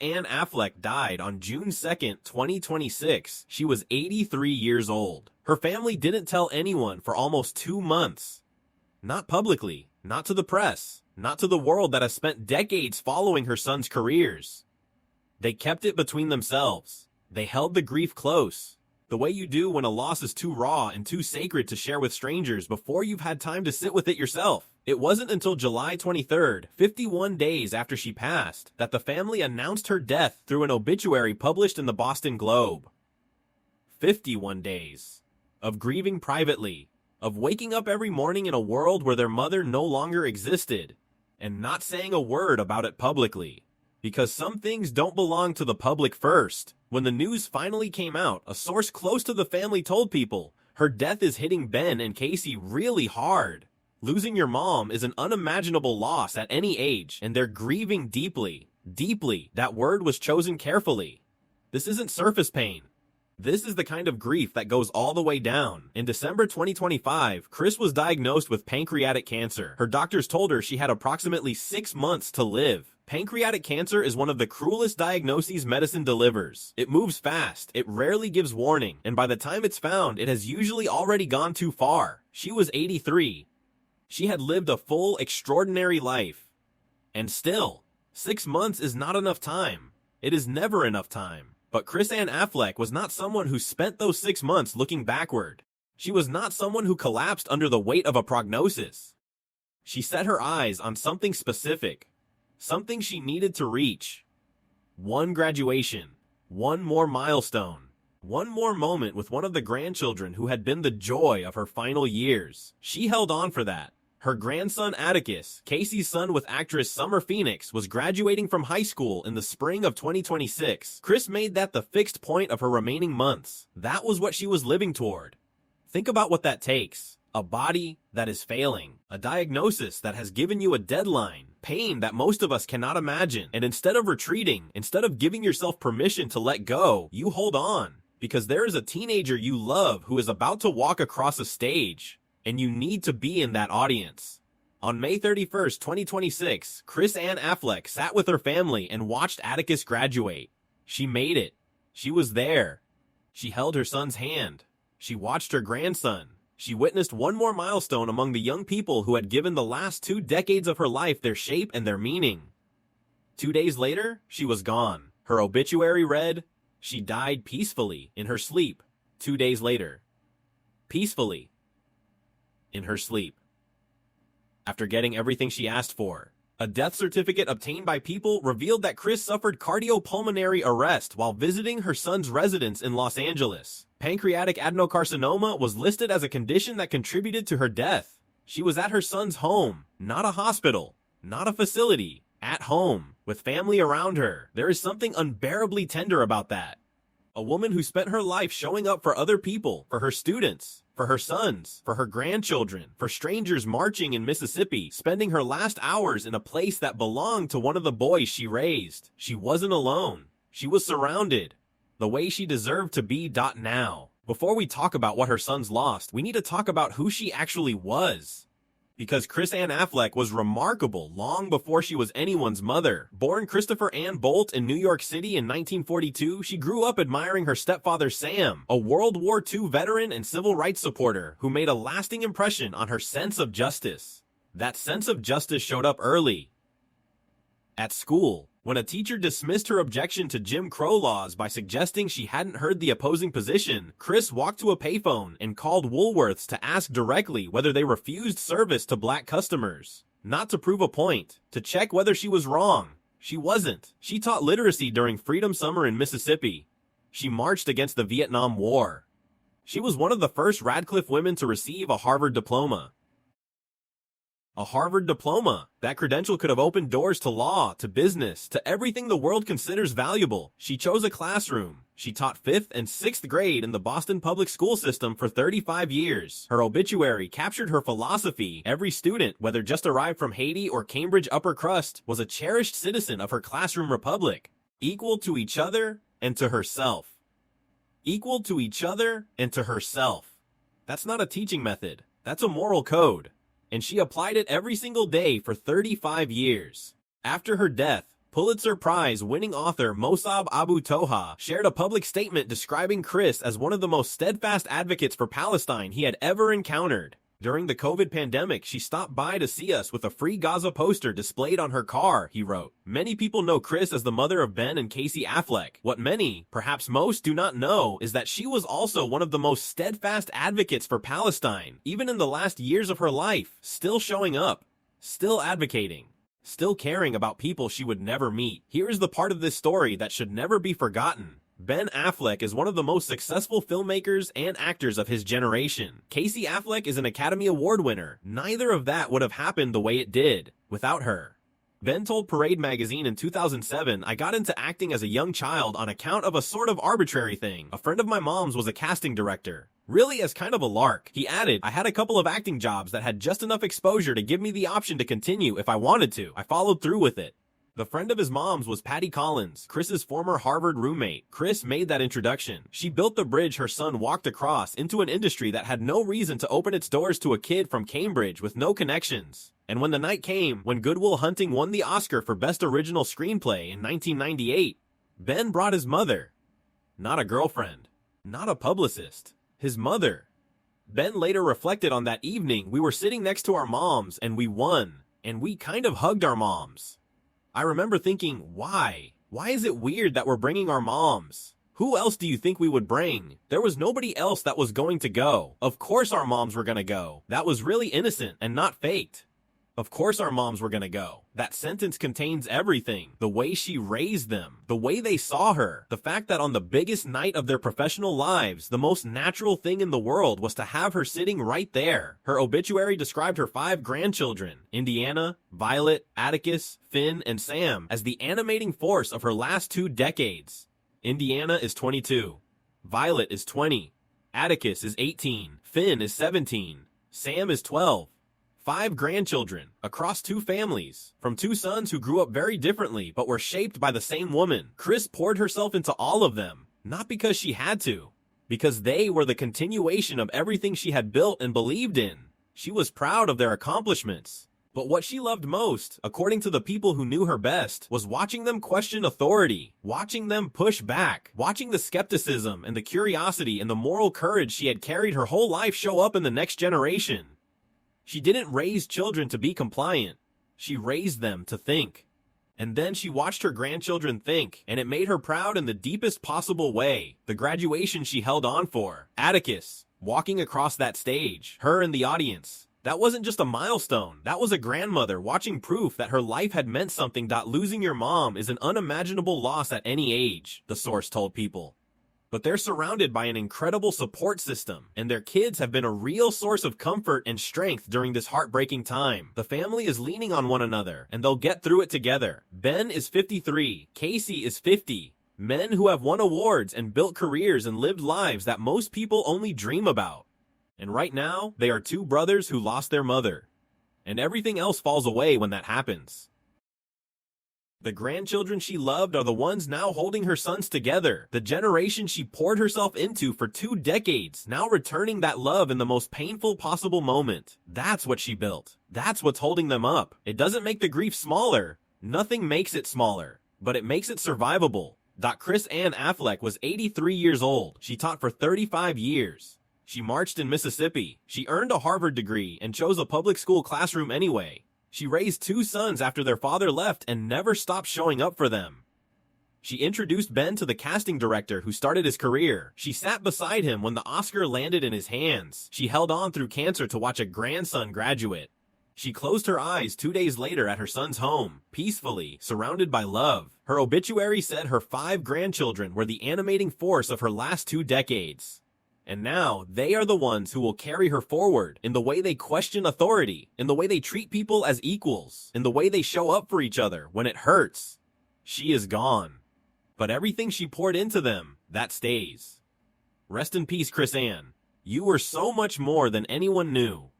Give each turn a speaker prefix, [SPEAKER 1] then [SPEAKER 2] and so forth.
[SPEAKER 1] Anne Affleck died on June 2nd, 2026. She was 83 years old. Her family didn't tell anyone for almost 2 months. Not publicly, not to the press, not to the world that has spent decades following her son's careers. They kept it between themselves. They held the grief close, the way you do when a loss is too raw and too sacred to share with strangers before you've had time to sit with it yourself. It wasn't until July 23rd, 51 days after she passed, that the family announced her death through an obituary published in the Boston Globe. 51 days of grieving privately, of waking up every morning in a world where their mother no longer existed, and not saying a word about it publicly. Because some things don't belong to the public first. When the news finally came out, a source close to the family told people, her death is hitting Ben and Casey really hard. Losing your mom is an unimaginable loss at any age, and they're grieving deeply. Deeply. That word was chosen carefully. This isn't surface pain. This is the kind of grief that goes all the way down. In December 2025, Chris was diagnosed with pancreatic cancer. Her doctors told her she had approximately 6 months to live. Pancreatic cancer is one of the cruelest diagnoses medicine delivers. It moves fast, it rarely gives warning, and by the time it's found, it has usually already gone too far. She was 83. She had lived a full, extraordinary life. And still, 6 months is not enough time. It is never enough time. But Anne Affleck was not someone who spent those 6 months looking backward. She was not someone who collapsed under the weight of a prognosis. She set her eyes on something specific, something she needed to reach. One graduation, one more milestone, one more moment with one of the grandchildren who had been the joy of her final years. She held on for that. Her grandson Atticus, Casey's son with actress Summer Phoenix, was graduating from high school in the spring of 2026. Chris made that the fixed point of her remaining months. That was what she was living toward. Think about what that takes. A body that is failing. A diagnosis that has given you a deadline. Pain that most of us cannot imagine. And instead of retreating, instead of giving yourself permission to let go, you hold on. Because there is a teenager you love who is about to walk across a stage. And you need to be in that audience. On May 31st, 2026, Anne Affleck sat with her family and watched Atticus graduate. She made it. She was there. She held her son's hand. She watched her grandson. She witnessed one more milestone among the young people who had given the last 2 decades of her life their shape and their meaning. 2 days later, she was gone. Her obituary read, "She died peacefully in her sleep." 2 days later. Peacefully. In her sleep. After getting everything she asked for, a death certificate obtained by People revealed that Chris suffered cardiopulmonary arrest while visiting her son's residence in Los Angeles. Pancreatic adenocarcinoma was listed as a condition that contributed to her death. She was at her son's home, not a hospital, not a facility, at home, with family around her. There is something unbearably tender about that. A woman who spent her life showing up for other people, for her students, for her sons, for her grandchildren, for strangers marching in Mississippi, spending her last hours in a place that belonged to one of the boys she raised. She wasn't alone. She was surrounded. The way she deserved to be. Now. Before we talk about what her sons lost, we need to talk about who she actually was. Because Anne Affleck was remarkable long before she was anyone's mother. Born Christopher Ann Bolt in New York City in 1942, she grew up admiring her stepfather Sam, a World War II veteran and civil rights supporter who made a lasting impression on her sense of justice. That sense of justice showed up early. At school, when a teacher dismissed her objection to Jim Crow laws by suggesting she hadn't heard the opposing position, Chris walked to a payphone and called Woolworths to ask directly whether they refused service to black customers. Not to prove a point, to check whether she was wrong. She wasn't. She taught literacy during Freedom Summer in Mississippi. She marched against the Vietnam War. She was one of the first Radcliffe women to receive a Harvard diploma. A Harvard diploma. That credential could have opened doors to law, to business, to everything the world considers valuable. She chose a classroom. She taught 5th and 6th grade in the Boston public school system for 35 years. Her obituary captured her philosophy. Every student, whether just arrived from Haiti or Cambridge upper crust, was a cherished citizen of her classroom republic, equal to each other and to herself. Equal to each other and to herself. That's not a teaching method. That's a moral code. And she applied it every single day for 35 years. After her death, Pulitzer Prize-winning author Mossab Abu Toha shared a public statement describing Chris as one of the most steadfast advocates for Palestine he had ever encountered. During the COVID pandemic, she stopped by to see us with a free Gaza poster displayed on her car, he wrote. Many people know Chris as the mother of Ben and Casey Affleck. What many, perhaps most, do not know is that she was also one of the most steadfast advocates for Palestine, even in the last years of her life, still showing up, still advocating, still caring about people she would never meet. Here is the part of this story that should never be forgotten. Ben Affleck is one of the most successful filmmakers and actors of his generation. Casey Affleck is an Academy Award winner. Neither of that would have happened the way it did without her. Ben told Parade magazine in 2007, "I got into acting as a young child on account of a sort of arbitrary thing. A friend of my mom's was a casting director. Really as kind of a lark." He added, "I had a couple of acting jobs that had just enough exposure to give me the option to continue if I wanted to. I followed through with it." The friend of his mom's was Patty Collins, Chris's former Harvard roommate. Chris made that introduction. She built the bridge her son walked across into an industry that had no reason to open its doors to a kid from Cambridge with no connections. And when the night came, when Good Will Hunting won the Oscar for Best Original Screenplay in 1998, Ben brought his mother. Not a girlfriend. Not a publicist. His mother. Ben later reflected on that evening, "We were sitting next to our moms and we won. And we kind of hugged our moms." I remember thinking, why? Why is it weird that we're bringing our moms? Who else do you think we would bring? There was nobody else that was going to go. Of course our moms were gonna go. That was really innocent and not faked. Of course our moms were gonna go. That sentence contains everything. The way she raised them. The way they saw her. The fact that on the biggest night of their professional lives, the most natural thing in the world was to have her sitting right there. Her obituary described her 5 grandchildren, Indiana, Violet, Atticus, Finn, and Sam, as the animating force of her last 2 decades. Indiana is 22. Violet is 20. Atticus is 18. Finn is 17. Sam is 12. 5 grandchildren, across 2 families, from 2 sons who grew up very differently but were shaped by the same woman. Chris poured herself into all of them, not because she had to, because they were the continuation of everything she had built and believed in. She was proud of their accomplishments. But what she loved most, according to the people who knew her best, was watching them question authority, watching them push back, watching the skepticism and the curiosity and the moral courage she had carried her whole life show up in the next generation. She didn't raise children to be compliant. She raised them to think. And then she watched her grandchildren think, and it made her proud in the deepest possible way. The graduation she held on for. Atticus, walking across that stage, her in the audience. That wasn't just a milestone. That was a grandmother watching proof that her life had meant something. Losing your mom is an unimaginable loss at any age, the source told People. But they're surrounded by an incredible support system, and their kids have been a real source of comfort and strength during this heartbreaking time. The family is leaning on one another, and they'll get through it together. Ben is 53. Casey is 50. Men who have won awards and built careers and lived lives that most people only dream about. And right now, they are 2 brothers who lost their mother. And everything else falls away when that happens. The grandchildren she loved are the ones now holding her sons together. The generation she poured herself into for 2 decades, now returning that love in the most painful possible moment. That's what she built. That's what's holding them up. It doesn't make the grief smaller. Nothing makes it smaller, but it makes it survivable. Chris Anne Affleck was 83 years old. She taught for 35 years. She marched in Mississippi. She earned a Harvard degree and chose a public school classroom anyway. She raised 2 sons after their father left and never stopped showing up for them. She introduced Ben to the casting director who started his career. She sat beside him when the Oscar landed in his hands. She held on through cancer to watch a grandson graduate. She closed her eyes 2 days later at her son's home, peacefully, surrounded by love. Her obituary said her 5 grandchildren were the animating force of her last 2 decades. And now, they are the ones who will carry her forward in the way they question authority, in the way they treat people as equals, in the way they show up for each other when it hurts. She is gone. But everything she poured into them, that stays. Rest in peace, Chris Anne. You were so much more than anyone knew.